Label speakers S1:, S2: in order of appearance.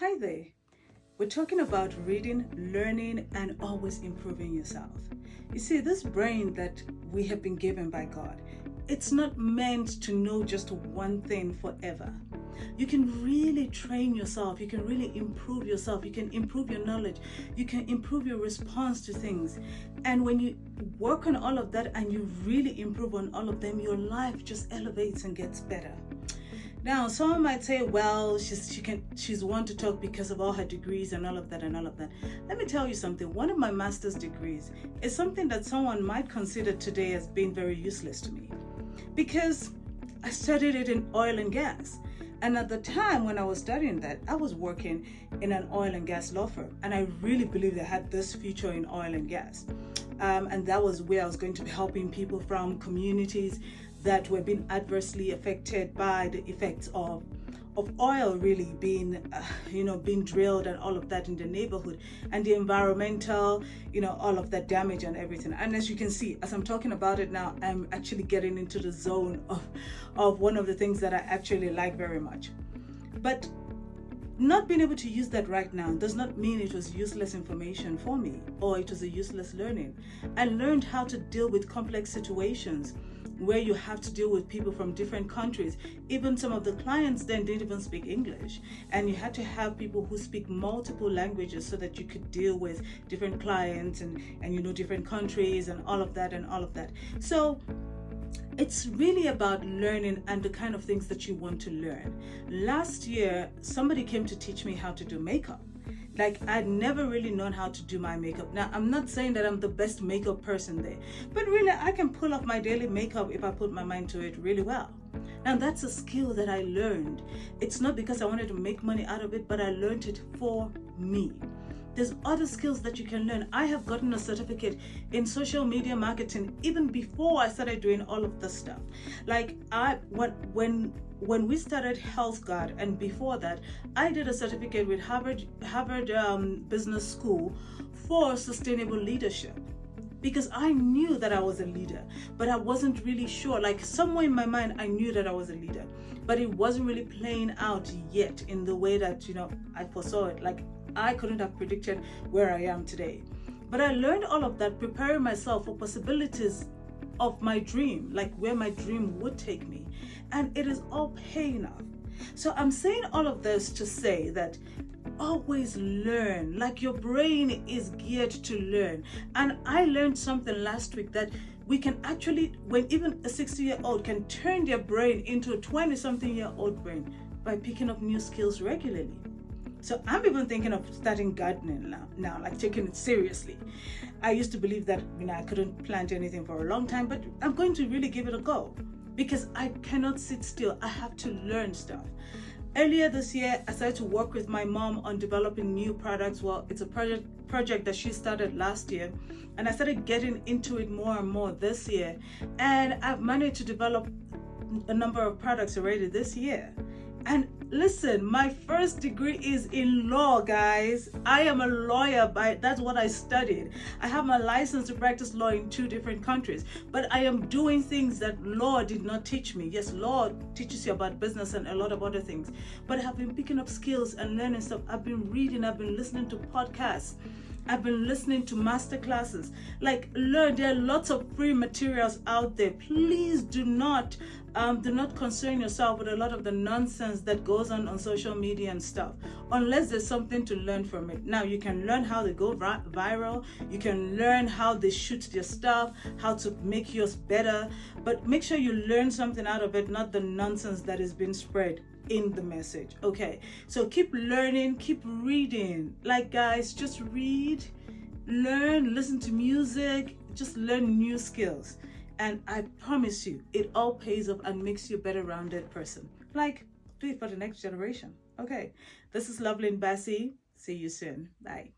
S1: Hi there. We're talking about reading, learning, and always improving yourself. You see, this brain that we have been given by God, it's not meant to know just one thing forever. You can really train yourself. You can really improve yourself. You can improve your knowledge. You can improve your response to things. And when you work on all of that and you really improve on all of them, your life just elevates and gets better. Now, someone might say, well, she's one to talk because of all her degrees and all of that and all of that. Let me tell you something. One of my master's degrees is something that someone might consider today as being very useless to me because I studied it in oil and gas. And at the time when I was studying that, I was working in an oil and gas law firm. And I really believed I had this future in oil and gas. And that was where I was going to be helping people from communities that were being adversely affected by the effects of oil really being being drilled and all of that in the neighborhood, and the environmental, all of that damage and everything. And as you can see, as I'm talking about it now, I'm actually getting into the zone of one of the things that I actually like very much. But not being able to use that right now does not mean it was useless information for me or it was a useless learning. I learned how to deal with complex situations where you have to deal with people from different countries. Even some of the clients then didn't even speak English, and you had to have people who speak multiple languages so that you could deal with different clients and different countries and all of that. So it's really about learning and the kind of things that you want to learn. Last year, somebody came to teach me how to do makeup. Like, I'd never really known how to do my makeup. Now, I'm not saying that I'm the best makeup person there, but really I can pull off my daily makeup if I put my mind to it really well. Now, that's a skill that I learned. It's not because I wanted to make money out of it, but I learned it for me. There's other skills that you can learn. I have gotten a certificate in social media marketing even before I started doing all of this stuff. Like, when we started Health Guard, and before that, I did a certificate with Harvard Business School for sustainable leadership, because I knew that I was a leader, but I wasn't really sure. Like, somewhere in my mind, I knew that I was a leader, but it wasn't really playing out yet in the way that, I foresaw it. Like, I couldn't have predicted where I am today. But I learned all of that, preparing myself for possibilities of my dream, like where my dream would take me. And it is all paying off. So I'm saying all of this to say that always learn. Like, your brain is geared to learn. And I learned something last week that we can actually, when even a 60-year-old can turn their brain into a 20-something-year-old brain by picking up new skills regularly. So I'm even thinking of starting gardening now, like taking it seriously. I used to believe that I couldn't plant anything for a long time, but I'm going to really give it a go because I cannot sit still. I have to learn stuff. Earlier this year, I started to work with my mom on developing new products. Well, it's a project that she started last year, and I started getting into it more and more this year. And I've managed to develop a number of products already this year. And listen, my first degree is in law, guys. I am a lawyer, that's what I studied. I have my license to practice law in 2 different countries, but I am doing things that law did not teach me. Yes, law teaches you about business and a lot of other things, but I have been picking up skills and learning stuff. I've been reading, I've been listening to podcasts, I've been listening to master classes. Like, learn. There are lots of free materials out there. Please do not concern yourself with a lot of the nonsense that goes on social media and stuff, unless there's something to learn from it. Now, you can learn how they go viral. You can learn how they shoot their stuff, how to make yours better, but make sure you learn something out of it, not the nonsense that is being spread in the message. Okay, so keep learning, keep reading. Like, guys, just read, learn, listen to music, just learn new skills. And I promise you, it all pays off and makes you a better rounded person. Like, do it for the next generation. Okay, this is Lovelyn Bassi. See you soon. Bye.